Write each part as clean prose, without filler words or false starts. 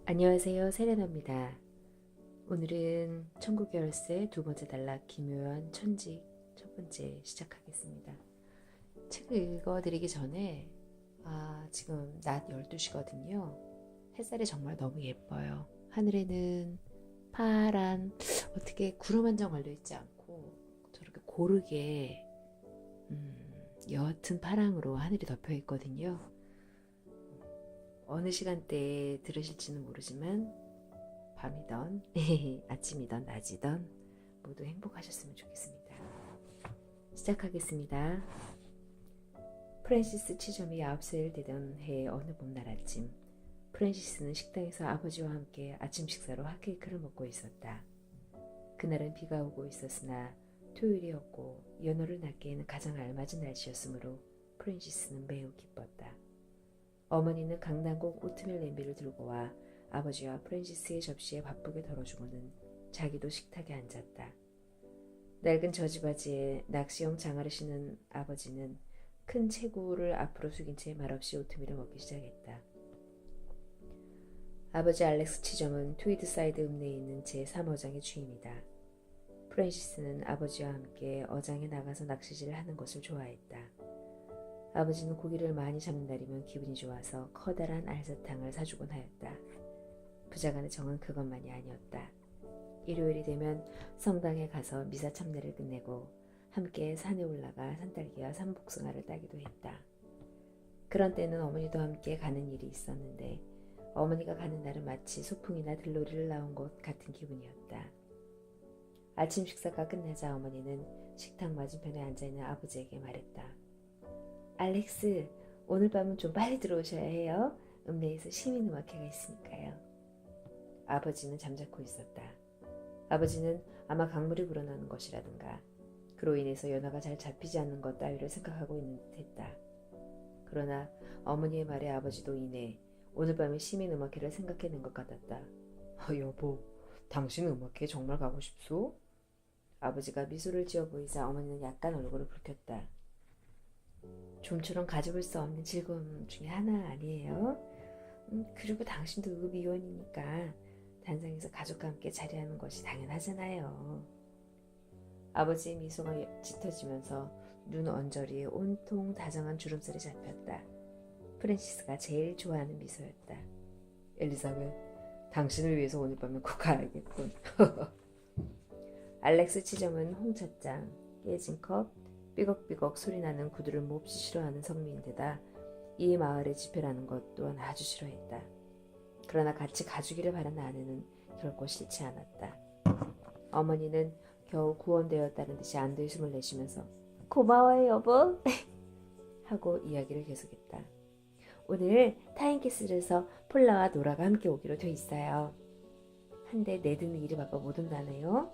안녕하세요, 세레나입니다. 오늘은 천국열쇠 두 번째 단락 기묘한 천직 첫 번째 시작하겠습니다. 책을 읽어드리기 전에 지금 낮 12시거든요. 햇살이 정말 너무 예뻐요. 하늘에는 파란 어떻게 구름 한 점 걸려있지 않고 저렇게 고르게 옅은 파랑으로 하늘이 덮여 있거든요. 어느 시간대에 들으실지는 모르지만 밤이던 아침이던 낮이던 모두 행복하셨으면 좋겠습니다. 시작하겠습니다. 프랜시스 치점이 9살 되던 해 어느 봄날 아침, 프랜시스는 식당에서 아버지와 함께 아침 식사로 핫케이크를 먹고 있었다. 그날은 비가 오고 있었으나 토요일이었고 연어를 낚기에는 가장 알맞은 날씨였으므로 프랜시스는 매우 기뻤다. 어머니는 강낭국 오트밀 냄비를 들고 와 아버지와 프랜시스의 접시에 바쁘게 덜어주고는 자기도 식탁에 앉았다. 낡은 저지바지에 낚시용 장화를 신은 아버지는 큰 체구를 앞으로 숙인 채 말없이 오트밀을 먹기 시작했다. 아버지 알렉스 치점은 트위드사이드 읍내에 있는 제3어장의 주인이다. 프랜시스는 아버지와 함께 어장에 나가서 낚시질을 하는 것을 좋아했다. 아버지는 고기를 많이 잡는 날이면 기분이 좋아서 커다란 알사탕을 사주곤 하였다. 부자간의 정은 그것만이 아니었다. 일요일이 되면 성당에 가서 미사 참례를 끝내고 함께 산에 올라가 산딸기와 산복숭아를 따기도 했다. 그런 때는 어머니도 함께 가는 일이 있었는데 어머니가 가는 날은 마치 소풍이나 들놀이를 나온 것 같은 기분이었다. 아침 식사가 끝나자 어머니는 식탁 맞은편에 앉아있는 아버지에게 말했다. 알렉스, 오늘 밤은 좀 빨리 들어오셔야 해요. 읍내에서 시민음악회가 있으니까요. 아버지는 잠자코 있었다. 아버지는 아마 강물이 불어나는 것이라든가 그로 인해서 연화가 잘 잡히지 않는 것 따위를 생각하고 있는 듯했다. 그러나 어머니의 말에 아버지도 이내 오늘 밤에 시민음악회를 생각해낸 것 같았다. 여보, 당신 음악회 정말 가고 싶소? 아버지가 미소를 지어 보이자 어머니는 약간 얼굴을 붉혔다. 좀처럼 가져볼 수 없는 즐거움 중에 하나 아니에요? 그리고 당신도 의미원이니까 단상에서 가족과 함께 자리하는 것이 당연하잖아요. 아버지의 미소가 짙어지면서 눈 언저리에 온통 다정한 주름살이 잡혔다. 프랜시스가 제일 좋아하는 미소였다. 엘리자벳, 당신을 위해서 오늘 밤에 꼭 가야겠군. 알렉스 치점은 홍차장, 깨진 컵, 삐걱삐걱 소리나는 구두를 몹시 싫어하는 성미인데다 이 마을의 집회라는 것 또한 아주 싫어했다. 그러나 같이 가주기를 바라는 아내는 결코 싫지 않았다. 어머니는 겨우 구원되었다는 듯이 안도의 숨을 내쉬면서 고마워요 여보 하고 이야기를 계속했다. 오늘 타임캐슬에서 폴라와 노라가 함께 오기로 돼 있어요. 한데 네드는 일이 바빠 못 온다네요.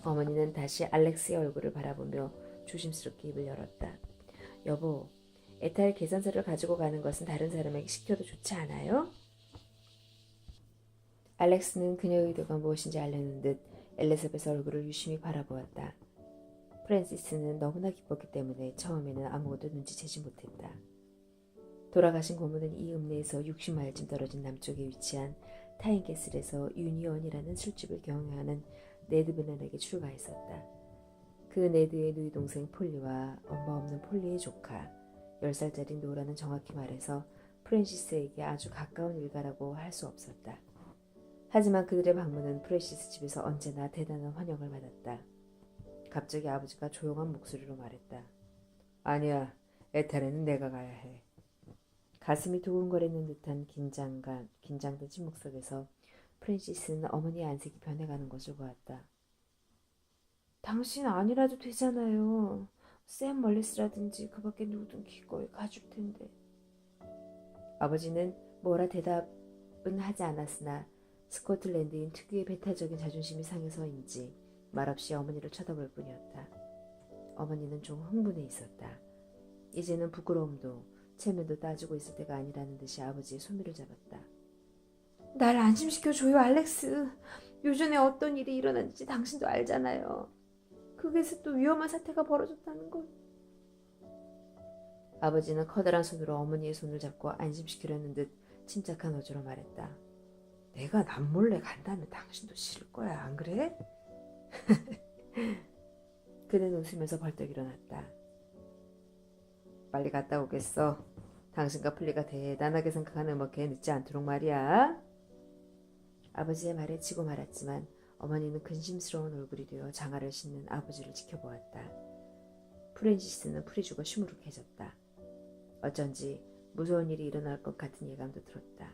어머니는 다시 알렉스의 얼굴을 바라보며 조심스럽게 입을 열었다. 여보, 에탈 계산서를 가지고 가는 것은 다른 사람에게 시켜도 좋지 않아요? 알렉스는 그녀의 의도가 무엇인지 알려는 듯 엘리자벳 얼굴을 유심히 바라보았다. 프랜시스는 너무나 기뻤기 때문에 처음에는 아무것도 눈치채지 못했다. 돌아가신 고모는 이 읍내에서 60마일쯤 떨어진 남쪽에 위치한 타인캐슬에서 유니언이라는 술집을 경영하는 네드 베넌에게 출가했었다. 그 네드의 누이 동생 폴리와 엄마 없는 폴리의 조카 10살짜리 노라는 정확히 말해서 프랜시스에게 아주 가까운 일가라고 할 수 없었다. 하지만 그들의 방문은 프랜시스 집에서 언제나 대단한 환영을 받았다. 갑자기 아버지가 조용한 목소리로 말했다. 아니야, 에탈에는 내가 가야 해. 가슴이 두근거리는 듯한 긴장된 침묵 속에서 프랜시스는 어머니의 안색이 변해가는 것을 보았다. 당신 아니라도 되잖아요. 샘 멀리스라든지 그 밖에 누구든 기꺼이 가줄 텐데. 아버지는 뭐라 대답은 하지 않았으나 스코틀랜드인 특유의 배타적인 자존심이 상해서인지 말없이 어머니를 쳐다볼 뿐이었다. 어머니는 좀 흥분해 있었다. 이제는 부끄러움도 체면도 따지고 있을 때가 아니라는 듯이 아버지의 손을 잡았다. 날 안심시켜줘요, 알렉스. 요전에 어떤 일이 일어났는지 당신도 알잖아요. 그게서 또 위험한 사태가 벌어졌다는 걸. 아버지는 커다란 손으로 어머니의 손을 잡고 안심시키려는 듯 침착한 어조로 말했다. 내가 남몰래 간다면 당신도 싫을 거야, 안 그래? 그는 웃으면서 벌떡 일어났다. 빨리 갔다 오겠어. 당신과 플리가 대단하게 생각하는 음악회에 늦지 않도록 말이야. 아버지의 말에 지고 말았지만 어머니는 근심스러운 얼굴이 되어 장화를 신는 아버지를 지켜보았다. 프랜시스는 풀이 죽어 시무룩해졌다. 어쩐지 무서운 일이 일어날 것 같은 예감도 들었다.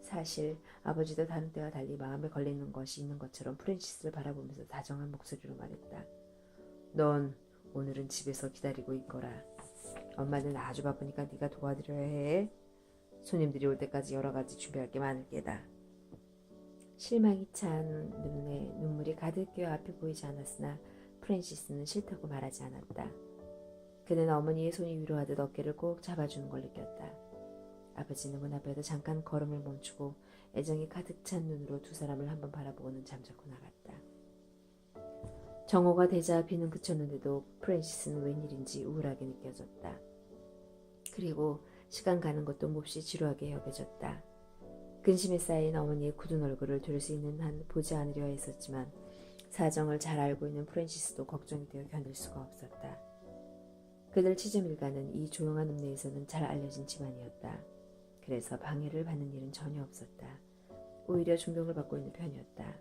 사실 아버지도 다른 때와 달리 마음에 걸리는 것이 있는 것처럼 프랜시스를 바라보면서 다정한 목소리로 말했다. 넌 오늘은 집에서 기다리고 있거라. 엄마는 아주 바쁘니까 네가 도와드려야 해. 손님들이 올 때까지 여러 가지 준비할 게 많을 게다. 실망이 찬 눈에 눈물이 가득 껴 앞이 보이지 않았으나 프랜시스는 싫다고 말하지 않았다. 그는 어머니의 손이 위로하듯 어깨를 꼭 잡아주는 걸 느꼈다. 아버지는 문 앞에서 잠깐 걸음을 멈추고 애정이 가득 찬 눈으로 두 사람을 한번 바라보고는 잠자코 나갔다. 정오가 되자 비는 그쳤는데도 프랜시스는 웬일인지 우울하게 느껴졌다. 그리고 시간 가는 것도 몹시 지루하게 여겨졌다. 근심에 쌓인 어머니의 굳은 얼굴을 들 수 있는 한 보지 않으려 했었지만 사정을 잘 알고 있는 프랜시스도 걱정이 되어 견딜 수가 없었다. 그들 치즘 일가는 이 조용한 읍내에서는 잘 알려진 집안이었다. 그래서 방해를 받는 일은 전혀 없었다. 오히려 존경을 받고 있는 편이었다.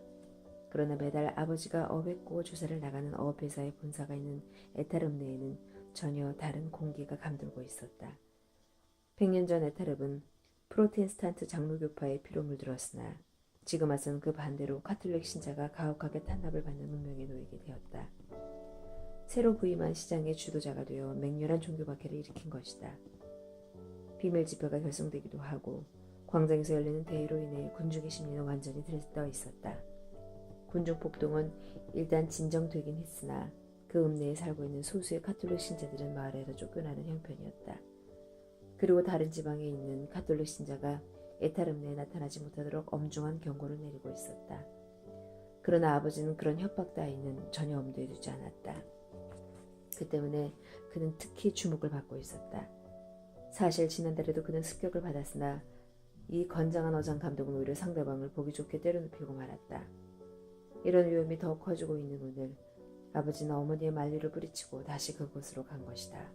그러나 매달 아버지가 어획고 조사를 나가는 어업회사의 본사가 있는 에타릅내에는 전혀 다른 공기가 감돌고 있었다. 100년 전 에타릅은 프로테스탄트 장로교파의 피로 물들었으나 지금 와서는 그 반대로 카톨릭 신자가 가혹하게 탄압을 받는 운명에 놓이게 되었다. 새로 부임한 시장의 주도자가 되어 맹렬한 종교박해를 일으킨 것이다. 비밀 집회가 결성되기도 하고 광장에서 열리는 대회로 인해 군중의 심리는 완전히 들떠 있었다. 군중 폭동은 일단 진정되긴 했으나 그 읍내에 살고 있는 소수의 카톨릭 신자들은 마을에서 쫓겨나는 형편이었다. 그리고 다른 지방에 있는 카톨릭 신자가 에타릅내에 나타나지 못하도록 엄중한 경고를 내리고 있었다. 그러나 아버지는 그런 협박 따위는 전혀 엄두에 두지 않았다. 그 때문에 그는 특히 주목을 받고 있었다. 사실 지난달에도 그는 습격을 받았으나 이 건장한 어장 감독은 오히려 상대방을 보기 좋게 때려눕히고 말았다. 이런 위험이 더 커지고 있는 오늘 아버지는 어머니의 만류를 뿌리치고 다시 그곳으로 간 것이다.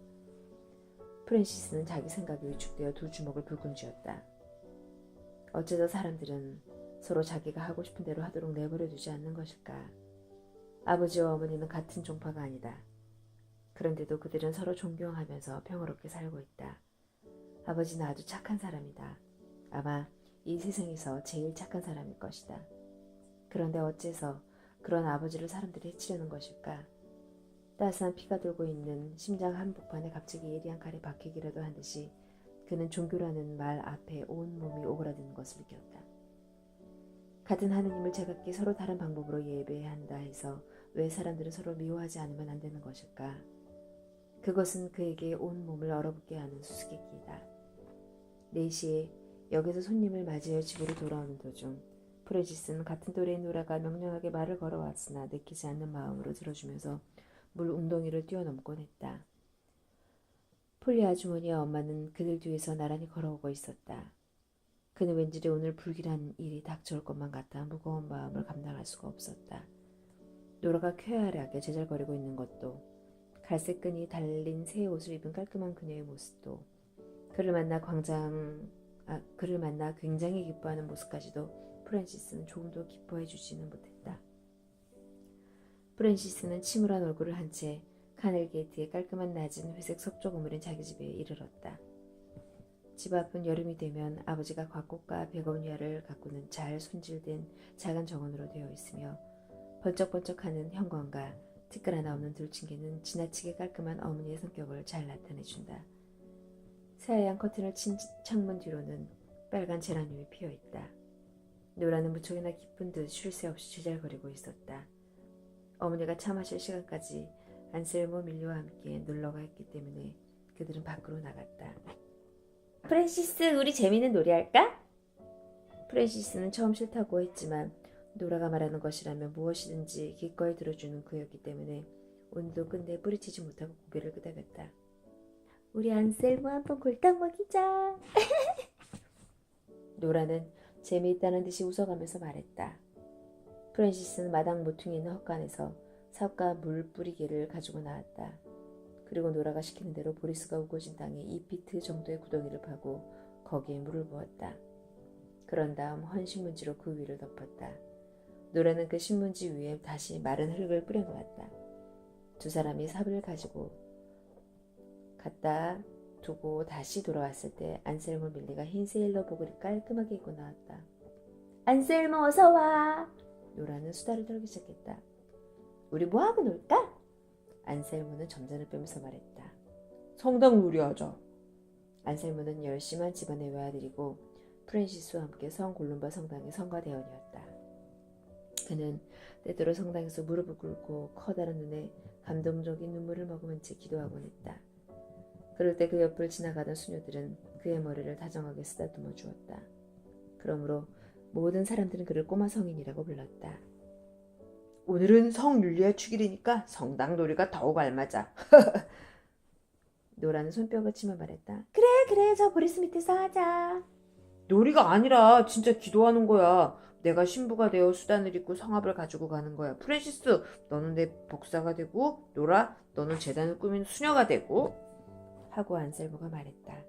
프랜시스는 자기 생각에 위축되어 두 주먹을 불끈 쥐었다. 어째서 사람들은 서로 자기가 하고 싶은 대로 하도록 내버려 두지 않는 것일까? 아버지와 어머니는 같은 종파가 아니다. 그런데도 그들은 서로 존경하면서 평화롭게 살고 있다. 아버지는 아주 착한 사람이다. 아마 이 세상에서 제일 착한 사람일 것이다. 그런데 어째서 그런 아버지를 사람들이 해치려는 것일까? 따스한 피가 돌고 있는 심장 한복판에 갑자기 예리한 칼이 박히기라도 한 듯이 그는 종교라는 말 앞에 온 몸이 오그라드는 것을 느꼈다. 같은 하느님을 제각기 서로 다른 방법으로 예배해야 한다 해서 왜 사람들은 서로 미워하지 않으면 안 되는 것일까? 그것은 그에게 온 몸을 얼어붙게 하는 수수께끼이다. 4시에 역에서 손님을 맞이해 집으로 돌아오는 도중 프레지스는 같은 또래의 노라가 명령하게 말을 걸어왔으나 내키지 않는 마음으로 들어주면서 물 웅덩이를 뛰어넘곤 했다. 폴리 아주머니의 엄마는 그들 뒤에서 나란히 걸어오고 있었다. 그는 왠지 오늘 불길한 일이 닥쳐올 것만 같아 무거운 마음을 감당할 수가 없었다. 노라가 쾌활하게 제잘거리고 있는 것도, 갈색 끈이 달린 새 옷을 입은 깔끔한 그녀의 모습도, 그를 만나 굉장히 기뻐하는 모습까지도 프랜시스는 조금도 기뻐해 주지는 못했다. 프랜시스는 침울한 얼굴을 한 채 카넬 게이트의 깔끔한 낮은 회색 석조 건물인 자기 집에 이르렀다. 집 앞은 여름이 되면 아버지가 곽꽃과 베고니아를 가꾸는 잘 손질된 작은 정원으로 되어 있으며 번쩍번쩍하는 현관과 티끌 하나 없는 들침개는 지나치게 깔끔한 어머니의 성격을 잘 나타내준다. 새하얀 커튼을 친 창문 뒤로는 빨간 제라늄이 피어있다. 노라는 무척이나 기쁜 듯 쉴 새 없이 제잘거리고 있었다. 어머니가 차 마실 시간까지 안셀모 밀리와 함께 놀러가 했기 때문에 그들은 밖으로 나갔다. 프랜시스, 우리 재미있는 놀이 할까? 프랜시스는 처음 싫다고 했지만 노라가 말하는 것이라면 무엇이든지 기꺼이 들어주는 그였기 때문에 오늘도 끝내 뿌리치지 못하고 고개를 끄덕였다. 우리 안셀모 한번 골탕 먹이자. 노라는 재미있다는 듯이 웃어가면서 말했다. 프랜시스는 마당 모퉁이 있는 헛간에서 삽과 물 뿌리개를 가지고 나왔다. 그리고 노라가 시키는 대로 보리스가 우거진 땅에 2피트 정도의 구덩이를 파고 거기에 물을 부었다. 그런 다음 헌 신문지로 그 위를 덮었다. 노라는 그 신문지 위에 다시 마른 흙을 뿌려놓았다. 두 사람이 삽을 가지고 갖다 두고 다시 돌아왔을 때 안셀모 밀리가 흰 세일러복을 깔끔하게 입고 나왔다. 안셀모 어서 와. 노라는 수다를 떨기 시작했다. 우리 뭐하고 놀까? 안셀모는 점잖을 빼면서 말했다. 성당 놀이하자. 안셀모는 열심한 집안의 외아들이고 프랜시스와 함께 성 골룸바 성당의 성가대원이었다. 그는 때때로 성당에서 무릎을 꿇고 커다란 눈에 감동적인 눈물을 머금은 채 기도하곤 했다. 그럴 때 그 옆을 지나가던 수녀들은 그의 머리를 다정하게 쓰다듬어 주었다. 그러므로 모든 사람들은 그를 꼬마 성인이라고 불렀다. 오늘은 성 율리아 축일이니까 성당 놀이가 더욱 알맞아. 노라는 손뼉을 치며 말했다. 그래 저 보리스 밑에서 하자. 놀이가 아니라 진짜 기도하는 거야. 내가 신부가 되어 수단을 입고 성합을 가지고 가는 거야. 프랜시스 너는 내 복사가 되고 노라 너는 재단을 꾸민 수녀가 되고 하고 안셀모가 말했다.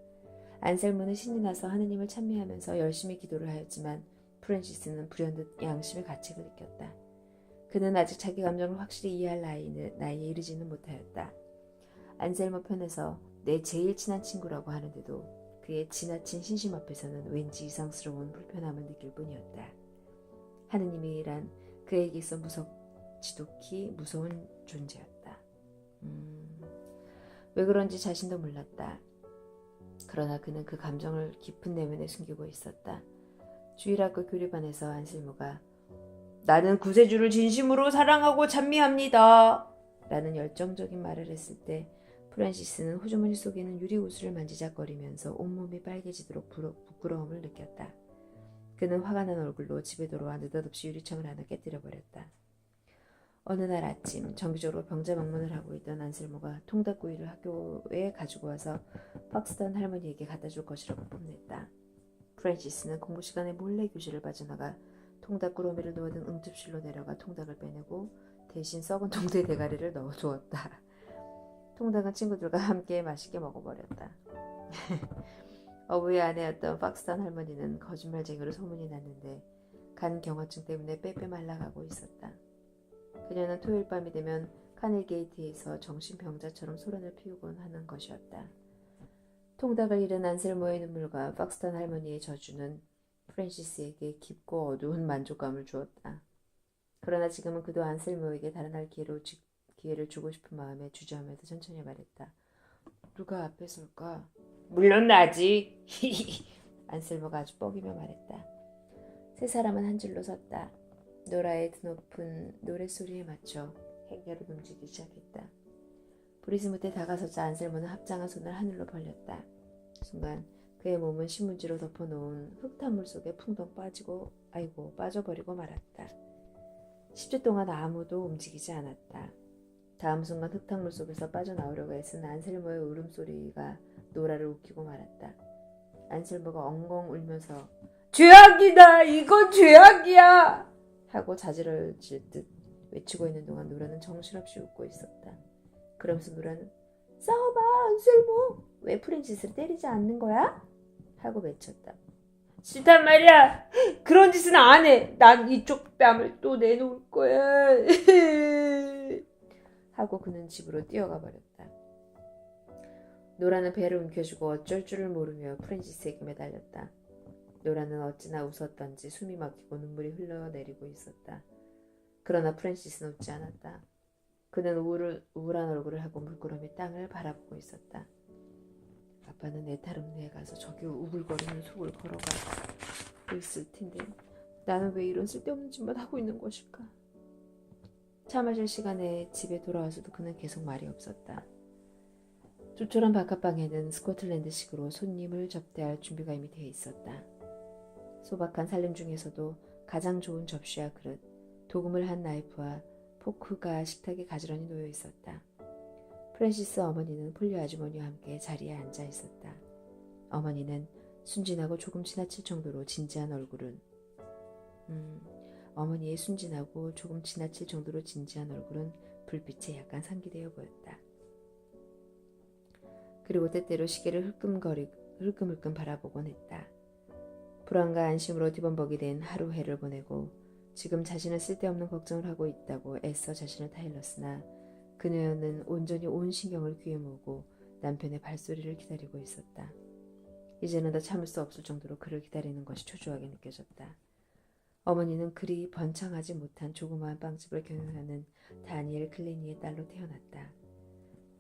안셀모는 신이 나서 하느님을 찬미하면서 열심히 기도를 하였지만 프랜시스는 불현듯 양심의 가책을 느꼈다. 그는 아직 자기 감정을 확실히 이해할 나이에 이르지는 못하였다. 안셀모 편에서 내 제일 친한 친구라고 하는데도 그의 지나친 신심 앞에서는 왠지 이상스러운 불편함을 느낄 뿐이었다. 하느님이란 그에게 있어 지독히 무서운 존재였다. 왜 그런지 자신도 몰랐다. 그러나 그는 그 감정을 깊은 내면에 숨기고 있었다. 주일학교 교리반에서 안셀모가 나는 구세주를 진심으로 사랑하고 찬미합니다. 라는 열정적인 말을 했을 때 프란시스는 호주머니 속에 있는 유리구슬을 만지작거리면서 온몸이 빨개지도록 부끄러움을 느꼈다. 그는 화가 난 얼굴로 집에 돌아와 느닷없이 유리창을 하나 깨뜨려버렸다. 어느 날 아침 정기적으로 병자 방문을 하고 있던 안셀모가 통닭구이를 학교에 가지고 와서 팍스턴 할머니에게 갖다 줄 것이라고 뽐냈다. 프란시스는 공부 시간에 몰래 교실을 빠져나가 통닭구러미를 놓아둔 응집실로 내려가 통닭을 빼내고 대신 썩은 동태 대가리를 넣어두었다. 통닭은 친구들과 함께 맛있게 먹어버렸다. 어부의 아내였던 팍스턴 할머니는 거짓말쟁이로 소문이 났는데 간 경화증 때문에 빼빼 말라가고 있었다. 그녀는 토요일 밤이 되면 카넬게이트에서 정신병자처럼 소란을 피우곤 하는 것이었다. 통닭을 잃은 안셀모의 눈물과 팍스턴 할머니의 저주는 프랜시스에게 깊고 어두운 만족감을 주었다. 그러나 지금은 그도 안셀모에게 다른 할 기회를 주고 싶은 마음에 주저하면서 천천히 말했다. 누가 앞에 설까? 물론 나지. 안셀모가 아주 뻐기며 말했다. 세 사람은 한 줄로 섰다. 노라의 드높은 노랫소리에 맞춰 행렬을 움직이기 시작했다. 보리스무트에 다가서자 안셀모는 합장한 손을 하늘로 벌렸다. 순간 그의 몸은 신문지로 덮어놓은 흙탕물 속에 풍덩 빠져버리고 말았다. 10초 동안 아무도 움직이지 않았다. 다음 순간 흙탕물 속에서 빠져나오려고 애쓴 안셀모의 울음소리가 노라를 웃기고 말았다. 안셀모가 엉엉 울면서 죄악이다! 이건 죄악이야! 하고 자지를 질 듯 외치고 있는 동안 노라는 정신없이 웃고 있었다. 그러면서 노라는 싸워봐 안셀모! 왜 프랜시스를 때리지 않는 거야? 하고 외쳤다. 싫단 말이야! 그런 짓은 안 해! 난 이쪽 뺨을 또 내놓을 거야! 하고 그는 집으로 뛰어가 버렸다. 노라는 배를 움켜쥐고 어쩔 줄을 모르며 프랜시스에게 매달렸다. 노라는 어찌나 웃었던지 숨이 막히고 눈물이 흘러내리고 있었다. 그러나 프랜시스는 웃지 않았다. 그는 우울한 얼굴을 하고 물끄러미 땅을 바라보고 있었다. 아빠는 애타름네에 가서 저기 우글거리는 속을 걸어가 있을 텐데 나는 왜 이런 쓸데없는 짓만 하고 있는 것일까? 차 마실 시간에 집에 돌아와서도 그는 계속 말이 없었다. 조촐한 바깥방에는 스코틀랜드식으로 손님을 접대할 준비가 이미 되어 있었다. 소박한 살림 중에서도 가장 좋은 접시와 그릇, 도금을 한 나이프와 포크가 식탁에 가지런히 놓여 있었다. 프랜시스 어머니는 폴리 아주머니와 함께 자리에 앉아 있었다. 어머니는 순진하고 조금 지나칠 정도로 진지한 얼굴은 어머니의 순진하고 조금 지나칠 정도로 진지한 얼굴은 불빛에 약간 상기되어 보였다. 그리고 때때로 시계를 흘끔흘끔 바라보곤 했다. 불안과 안심으로 뒤범벅이 된 하루 해를 보내고 지금 자신은 쓸데없는 걱정을 하고 있다고 애써 자신을 타일렀으나 그녀는 온전히 온 신경을 귀에 모으고 남편의 발소리를 기다리고 있었다. 이제는 더 참을 수 없을 정도로 그를 기다리는 것이 초조하게 느껴졌다. 어머니는 그리 번창하지 못한 조그마한 빵집을 경영하는 다니엘 클레니의 딸로 태어났다.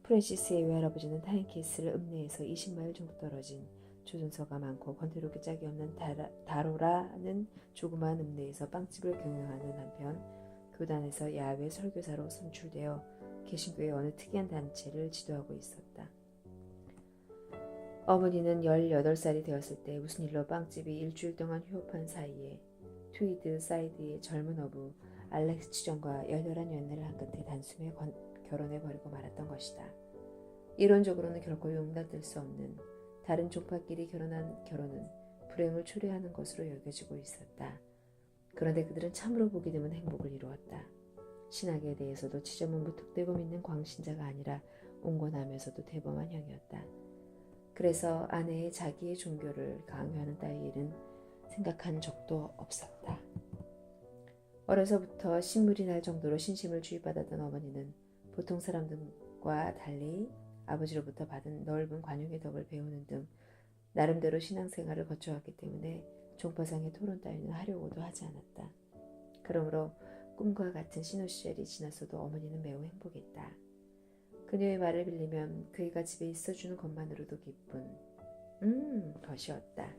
프랜시스의 외할아버지는 타인케이스를 읍내에서 20마일 정도 떨어진 조선소가 많고 건드려기 짝이 없는 다로라는 조그마한 읍내에서 빵집을 경영하는 한편 교단에서 야외 설교사로 선출되어 개신교의 어느 특이한 단체를 지도하고 있었다. 어머니는 18살이 되었을 때 무슨 일로 빵집이 일주일 동안 휴업한 사이에 트위드 사이드의 젊은 어부 알렉스 치정과 열렬한 연애를 한 끝에 단숨에 결혼해버리고 말았던 것이다. 이론적으로는 결코 용납될 수 없는 다른 종파끼리 결혼한 결혼은 불행을 초래하는 것으로 여겨지고 있었다. 그런데 그들은 참으로 보기 드문 행복을 이루었다. 신학에 대해서도 지점은 무턱대고 믿는 광신자가 아니라 온건하면서도 대범한 형이었다. 그래서 아내의 자기의 종교를 강요하는 따위에는 생각한 적도 없었다. 어려서부터 신물이 날 정도로 신심을 주입받았던 어머니는 보통 사람들과 달리 아버지로부터 받은 넓은 관용의 덕을 배우는 등 나름대로 신앙생활을 거쳐왔기 때문에 종파상의 토론 따위는 하려고도 하지 않았다. 그러므로 꿈과 같은 신혼시절이 지났어도 어머니는 매우 행복했다. 그녀의 말을 빌리면 그이가 집에 있어주는 것만으로도 기쁜 것이었다.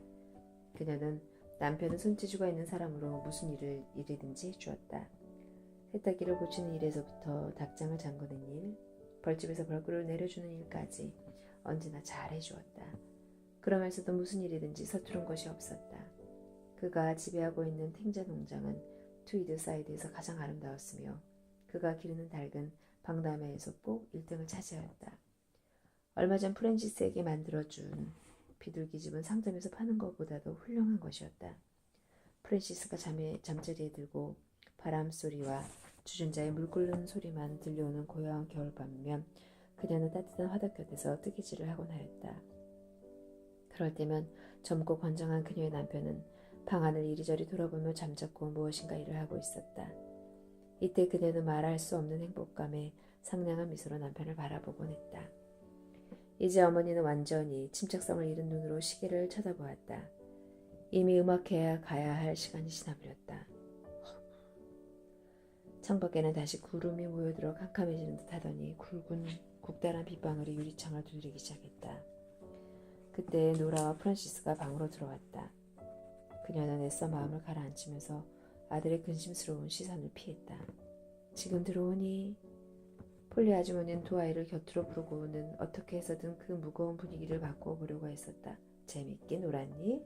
그녀는 남편은 손재주가 있는 사람으로 무슨 일이든지 해주었다. 세탁기를 고치는 일에서부터 닭장을 잠그는 일, 벌집에서 벌꿀을 내려주는 일까지 언제나 잘 해주었다. 그러면서도 무슨 일이든지 서투른 것이 없었다. 그가 지배하고 있는 탱자 농장은 트위드 사이드에서 가장 아름다웠으며 그가 기르는 닭은 방담회에서 꼭 1등을 차지하였다. 얼마 전 프랜시스에게 만들어준 비둘기집은 상점에서 파는 것보다도 훌륭한 것이었다. 프랜시스가 잠자리에 들고 바람소리와 주전자의 물 끓는 소리만 들려오는 고요한 겨울밤이면 그녀는 따뜻한 화덕 곁에서 뜨개질을 하곤 하였다. 그럴 때면 젊고 건장한 그녀의 남편은 방 안을 이리저리 돌아보며 잠자코 무엇인가 일을 하고 있었다. 이때 그녀는 말할 수 없는 행복감에 상냥한 미소로 남편을 바라보곤 했다. 이제 어머니는 완전히 침착성을 잃은 눈으로 시계를 쳐다보았다. 이미 음악회에 가야 할 시간이 지나버렸다. 창밖에는 다시 구름이 모여들어 캄캄해지는 듯 하더니 굵은 국달한 빗방울이 유리창을 두드리기 시작했다. 그때 노라와 프란시스가 방으로 들어왔다. 그녀는 애써 마음을 가라앉히면서 아들의 근심스러운 시선을 피했다. 지금 들어오니? 폴리 아주머니는 두 아이를 곁으로 부르고는 어떻게 해서든 그 무거운 분위기를 바꿔보려고 했었다. 재밌게 놀았니?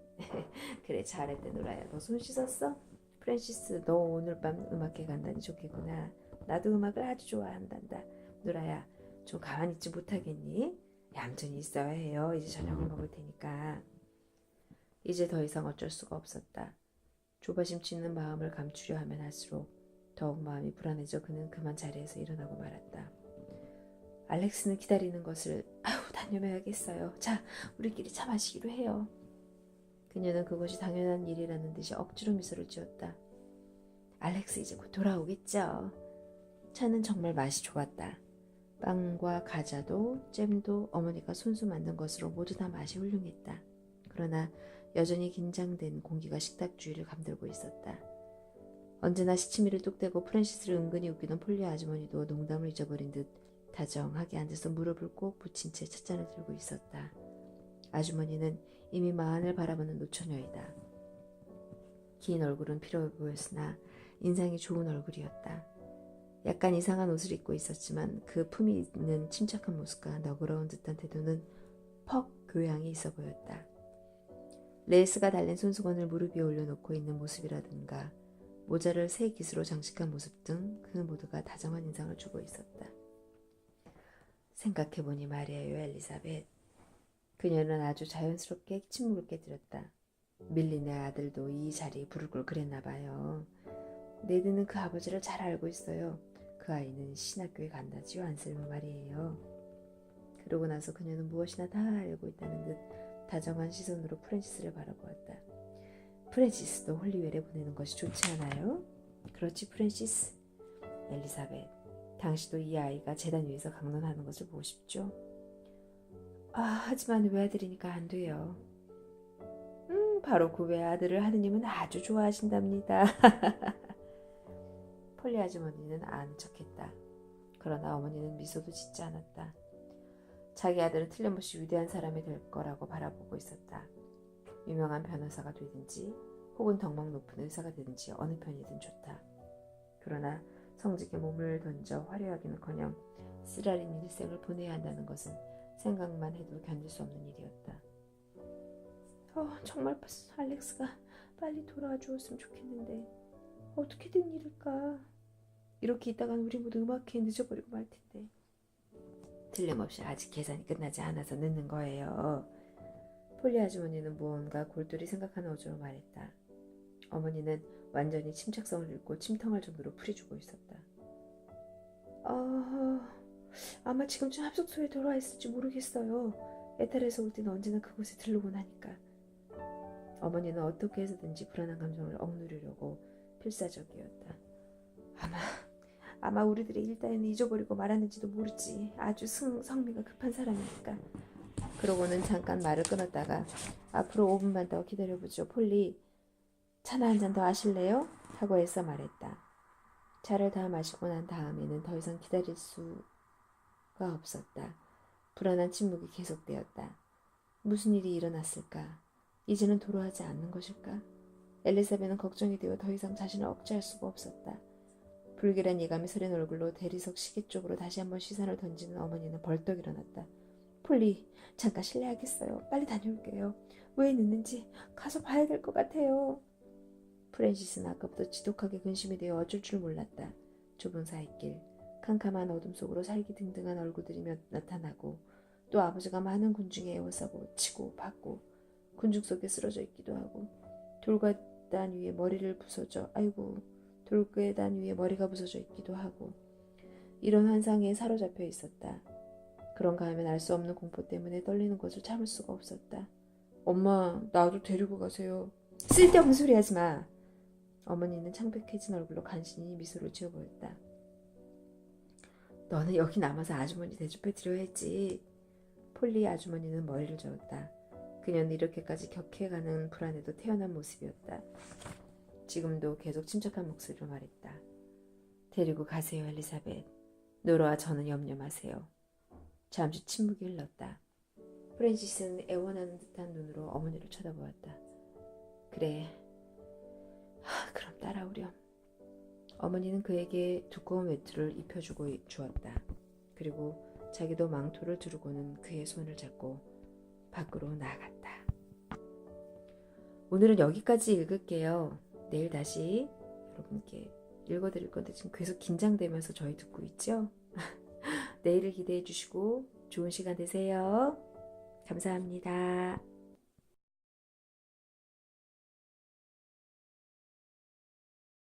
그래 잘했대 노라야. 너 손 씻었어? 프랜시스 너 오늘 밤 음악회 간다니 좋겠구나. 나도 음악을 아주 좋아한단다. 노라야 좀 가만히 있지 못하겠니? 얌전히 있어야 해요. 이제 저녁을 먹을 테니까. 이제 더 이상 어쩔 수가 없었다. 조바심 치는 마음을 감추려 하면 할수록 더욱 마음이 불안해져 그는 그만 자리에서 일어나고 말았다. 알렉스는 기다리는 것을 단념해야겠어요. 자, 우리끼리 차 마시기로 해요. 그녀는 그것이 당연한 일이라는 듯이 억지로 미소를 지었다. 알렉스 이제 곧 돌아오겠죠. 차는 정말 맛이 좋았다. 빵과 과자도 잼도 어머니가 손수 만든 것으로 모두 다 맛이 훌륭했다. 그러나 여전히 긴장된 공기가 식탁 주위를 감돌고 있었다. 언제나 시치미를 뚝대고 프랜시스를 은근히 웃기던 폴리 아주머니도 농담을 잊어버린 듯 다정하게 앉아서 무릎을 꼭 붙인 채 찻잔을 들고 있었다. 아주머니는 이미 마흔을 바라보는 노처녀이다. 긴 얼굴은 피로해 보였으나 인상이 좋은 얼굴이었다. 약간 이상한 옷을 입고 있었지만 그 품이 있는 침착한 모습과 너그러운 듯한 태도는 퍽 교양이 있어 보였다. 레이스가 달린 손수건을 무릎 위에 올려놓고 있는 모습이라든가 모자를 새 깃으로 장식한 모습 등 그 모두가 다정한 인상을 주고 있었다. 생각해보니 말이에요, 엘리자벳. 그녀는 아주 자연스럽게 침묵을 깨뜨렸다. 밀린의 아들도 이 자리에 부를 걸 그랬나 봐요. 네드는 그 아버지를 잘 알고 있어요. 그 아이는 신학교에 간다지요, 안셀모 말이에요. 그러고 나서 그녀는 무엇이나 다 알고 있다는 듯 다정한 시선으로 프랜시스를 바라보았다. 프랜시스도 홀리웰에 보내는 것이 좋지 않아요? 그렇지, 프랜시스. 엘리사벳, 당신도 이 아이가 재단 위에서 강론하는 것을 보고 싶죠? 하지만 외아들이니까 안 돼요. 바로 그 외아들을 하느님은 아주 좋아하신답니다. 폴리 아주머니는 아는 척했다. 그러나 어머니는 미소도 짓지 않았다. 자기 아들은 틀림없이 위대한 사람이 될 거라고 바라보고 있었다. 유명한 변호사가 되든지 혹은 덕망 높은 의사가 되든지 어느 편이든 좋다. 그러나 성직에 몸을 던져 화려하기는커녕 쓰라린 일생을 보내야 한다는 것은 생각만 해도 견딜 수 없는 일이었다. 정말 알렉스가 빨리 돌아와 주었으면 좋겠는데 어떻게 된 일일까? 이렇게 있다간 우리 모두 음악회에 늦어버리고 말 텐데. 틀림없이 아직 계산이 끝나지 않아서 늦는 거예요. 폴리 아주머니는 무언가 골똘히 생각하는 어조로 말했다. 어머니는 완전히 침착성을 잃고 침통할 정도로 풀이주고 있었다. 아마 지금쯤 합숙소에 돌아와 있을지 모르겠어요. 에탈에서 올 때는 언제나 그곳에 들르곤 하니까. 어머니는 어떻게 해서든지 불안한 감정을 억누르려고 필사적이었다. 아마 우리들의 일단은 잊어버리고 말았는지도 모르지. 아주 성미가 급한 사람이니까. 그러고는 잠깐 말을 끊었다가 앞으로 5분만 더 기다려보죠. 폴리, 차나 한 잔 더 하실래요? 하고 애써 말했다. 차를 다 마시고 난 다음에는 더 이상 기다릴 수가 없었다. 불안한 침묵이 계속되었다. 무슨 일이 일어났을까? 이제는 돌아오지 않는 것일까? 엘리사벳은 걱정이 되어 더 이상 자신을 억제할 수가 없었다. 불길한 예감이 서린 얼굴로 대리석 시계 쪽으로 다시 한번 시선을 던지는 어머니는 벌떡 일어났다. 폴리, 잠깐 실례하겠어요. 빨리 다녀올게요. 왜 늦는지 가서 봐야 될 것 같아요. 프랜시스는 아까부터 지독하게 근심이 되어 어쩔 줄 몰랐다. 좁은 사이길, 캄캄한 어둠 속으로 살기등등한 얼굴들이 나타나고 또 아버지가 많은 군중에 에워싸고 치고 받고 군중 속에 쓰러져 있기도 하고 돌계단 위에 머리가 부서져 있기도 하고 이런 환상에 사로잡혀 있었다. 그런가 하면 알 수 없는 공포 때문에 떨리는 것을 참을 수가 없었다. 엄마, 나도 데리고 가세요. 쓸데없는 소리 하지 마. 어머니는 창백해진 얼굴로 간신히 미소를 지어 보였다. 너는 여기 남아서 아주머니 대접해 드려야 했지. 폴리 아주머니는 머리를 저었다. 그녀는 이렇게까지 격해가는 불안에도 태어난 모습이었다. 지금도 계속 침착한 목소리로 말했다. 데리고 가세요, 엘리사벳. 노라와 저는 염려 마세요. 잠시 침묵이 흘렀다. 프랜시스는 애원하는 듯한 눈으로 어머니를 쳐다보았다. 그래, 그럼 따라오렴. 어머니는 그에게 두꺼운 외투를 입혀주고 주었다. 그리고 자기도 망토를 두르고는 그의 손을 잡고 밖으로 나아갔다. 오늘은 여기까지 읽을게요. 내일 다시 여러분께 읽어드릴 건데 지금 계속 긴장되면서 저희 듣고 있죠? 내일을 기대해 주시고 좋은 시간 되세요. 감사합니다.